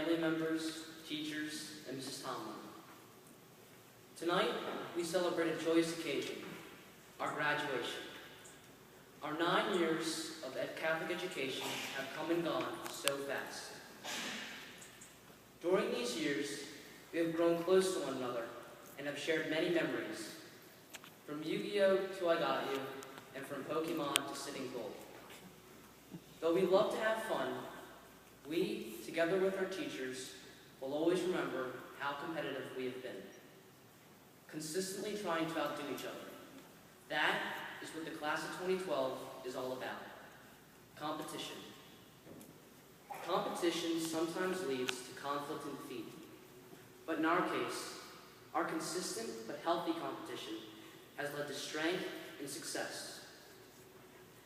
family members, teachers, and Mrs. Tomlin. Tonight, we celebrate a joyous occasion, our graduation. Our 9 years of Catholic education have come and gone so fast. During these years, we have grown close to one another and have shared many memories, from Yu-Gi-Oh! To I Got You, and from Pokemon to Sitting Bull. Though we love to have fun, we, together with our teachers, will always remember how competitive we have been, consistently trying to outdo each other. That is what the class of 2012 is all about: competition. Competition sometimes leads to conflict and defeat, but in our case, our consistent but healthy competition has led to strength and success.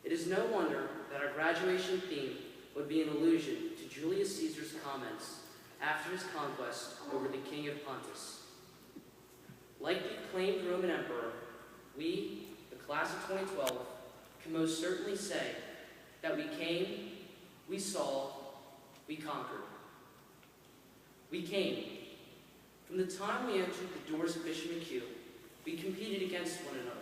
It is no wonder that our graduation theme would be an allusion to Julius Caesar's comments after his conquest over the king of Pontus. Like the acclaimed Roman emperor, we, the class of 2012, can most certainly say that we came, we saw, we conquered. We came. From the time we entered the doors of Bishop McHugh, we competed against one another.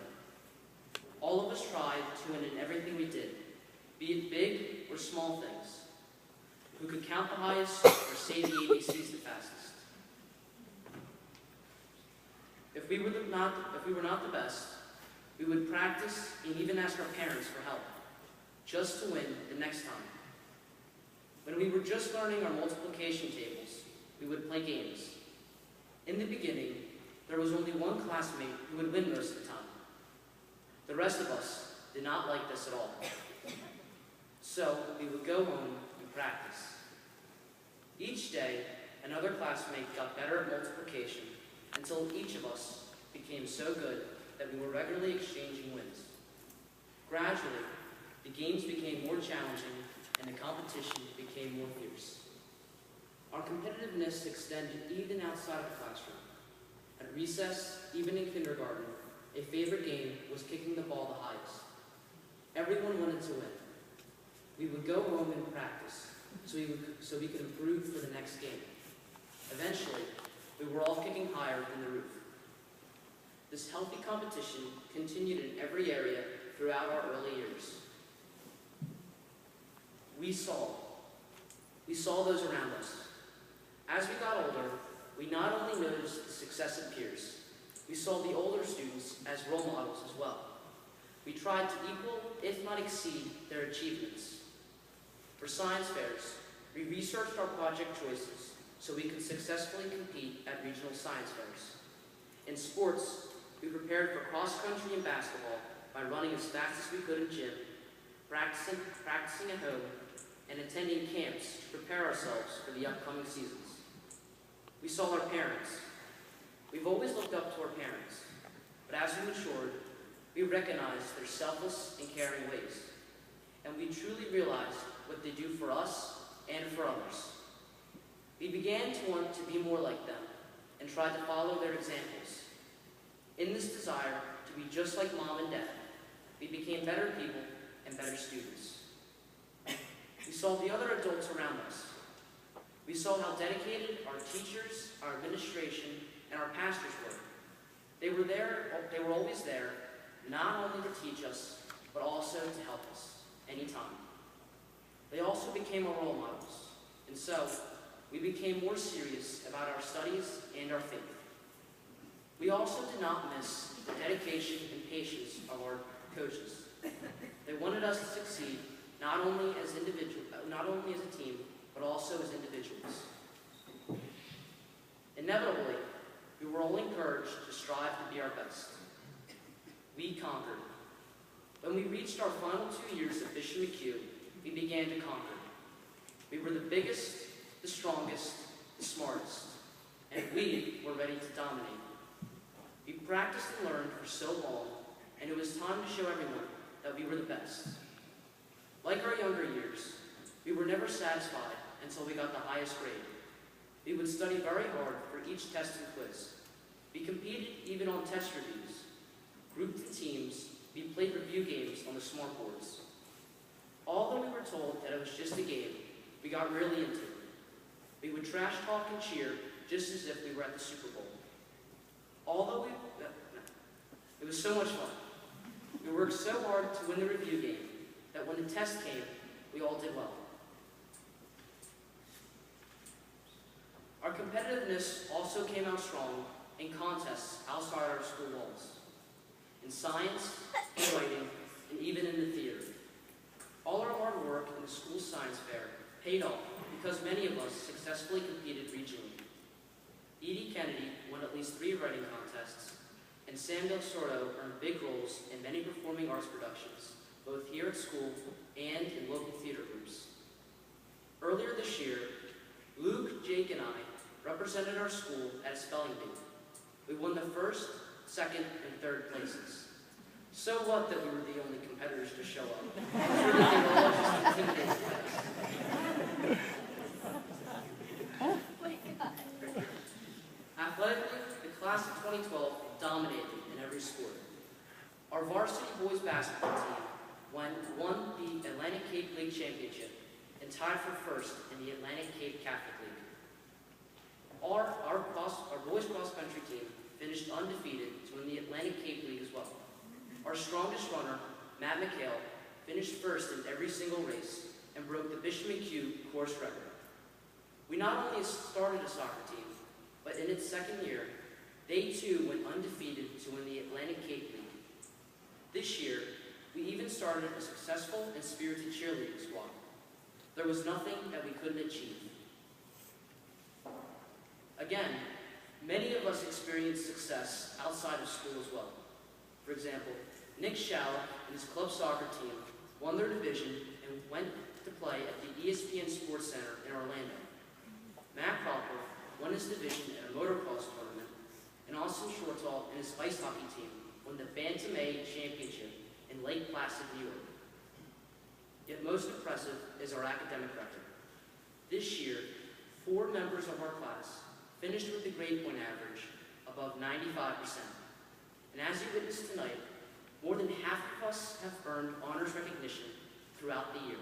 All of us tried to win in everything we did, be it big or small things. Who could count the highest or say the ABCs the fastest? If we were not the best, we would practice and even ask our parents for help, just to win the next time. When we were just learning our multiplication tables, we would play games. In the beginning, there was only one classmate who would win most of the time. The rest of us did not like this at all. So we would go home and practice. Each day, another classmate got better at multiplication until each of us became so good that we were regularly exchanging wins. Gradually, the games became more challenging and the competition became more fierce. Our competitiveness extended even outside of the classroom. At recess, even in kindergarten, a favorite game was kicking the ball the highest. Everyone wanted to win. We would go home and practice so we could improve for the next game. Eventually, we were all kicking higher than the roof. This healthy competition continued in every area throughout our early years. We saw those around us. As we got older, we not only noticed the success of peers, we saw the older students as role models as well. We tried to equal, if not exceed, their achievements. For science fairs, we researched our project choices so we could successfully compete at regional science fairs. In sports, we prepared for cross-country and basketball by running as fast as we could in gym, practicing at home, and attending camps to prepare ourselves for the upcoming seasons. We saw our parents. We've always looked up to our parents, but as we matured, we recognized their selfless and caring ways, and we truly realized what they do for us and for others. We began to want to be more like them and tried to follow their examples. In this desire to be just like Mom and Dad, we became better people and better students. We saw the other adults around us. We saw how dedicated our teachers, our administration, and our pastors were. They were always there, not only to teach us, but also to help us anytime. They also became our role models, and so we became more serious about our studies and our faith. We also did not miss the dedication and patience of our coaches. They wanted us to succeed not only as a team, but also as individuals. Inevitably, we were all encouraged to strive to be our best. We conquered. When we reached our final 2 years at Bishop McHugh, we began to conquer. We were the biggest, the strongest, the smartest, and we were ready to dominate. We practiced and learned for so long, and it was time to show everyone that we were the best. Like our younger years, we were never satisfied until we got the highest grade. We would study very hard for each test and quiz. We competed even on test reviews. Grouped in teams, we played review games on the smart boards. Although we were told that it was just a game, we got really into it. We would trash talk and cheer just as if we were at the Super Bowl. It was so much fun. We worked so hard to win the review game that when the test came, we all did well. Our competitiveness also came out strong in contests outside our school walls, in science, in writing, and even in the theater. All our hard work in the school science fair paid off because many of us successfully competed regionally. Edie Kennedy won at least 3 writing contests, and Sam Del Sordo earned big roles in many performing arts productions, both here at school and in local theater groups. Earlier this year, Luke, Jake, and I represented our school at a spelling bee. We won the 1st, 2nd, and 3rd places. So what that we were the only competitors to show up? I'm sure that they were all just intimidated by us. Athletically, the class of 2012 dominated in every sport. Our varsity boys basketball team won the Atlantic Cape League Championship and tied for 1st in the Atlantic Cape Catholic League. Our boys cross-country team finished undefeated to win the Atlantic Cape League as well. Our strongest runner, Matt McHugh, finished 1st in every single race and broke the Bishop McHugh course record. We not only started a soccer team, but in its 2nd year, they too went undefeated to win the Atlantic Cape League. This year, we even started a successful and spirited cheerleading squad. There was nothing that we couldn't achieve. Again, many of us experienced success outside of school as well. For example, Nick Schallach and his club soccer team won their division and went to play at the ESPN Sports Center in Orlando. Matt Cropper won his division at a motocross tournament, and Austin Shortall and his ice hockey team won the Bantam A Championship in Lake Placid, New York. Yet most impressive is our academic record. This year, 4 members of our class finished with a grade point average above 95%. And as you witnessed tonight, more than half of us have earned honors recognition throughout the year.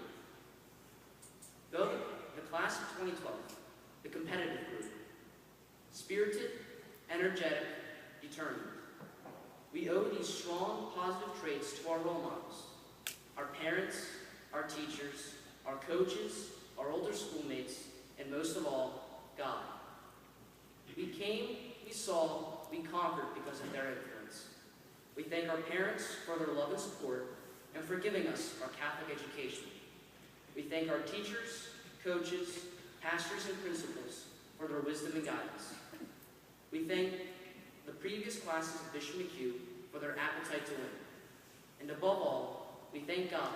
Though the class of 2012, the competitive group, spirited, energetic, determined, we owe these strong, positive traits to our role models, our parents, our teachers, our coaches, our older schoolmates, and most of all, God. We came, we saw, we conquered because of their influence. We thank our parents for their love and support and for giving us our Catholic education. We thank our teachers, coaches, pastors, and principals for their wisdom and guidance. We thank the previous classes of Bishop McHugh for their appetite to win. And above all, we thank God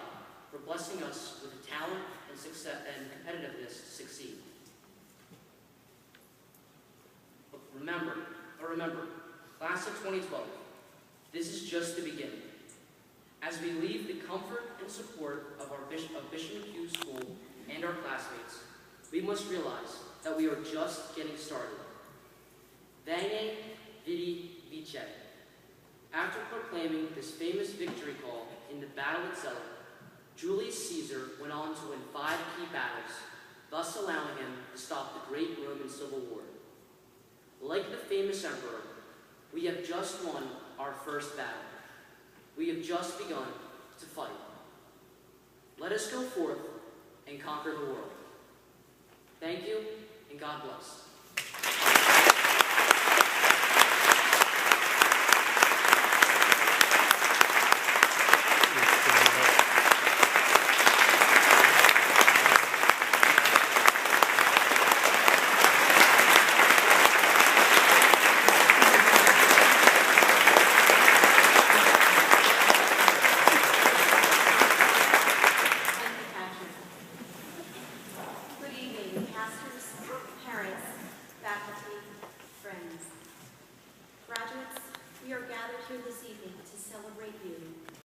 for blessing us with the talent and success and competitiveness to succeed. But remember, class of 2012, this is just the beginning. As we leave the comfort and support of Bishop McHugh School and our classmates, we must realize that we are just getting started. Veni, Vidi, Vici. After proclaiming this famous victory call in the battle at Zela, Julius Caesar went on to win 5 key battles, thus allowing him to stop the great Roman Civil War. Like the famous emperor, we have just won our first battle. We have just begun to fight. Let us go forth and conquer the world. Thank you, and God bless.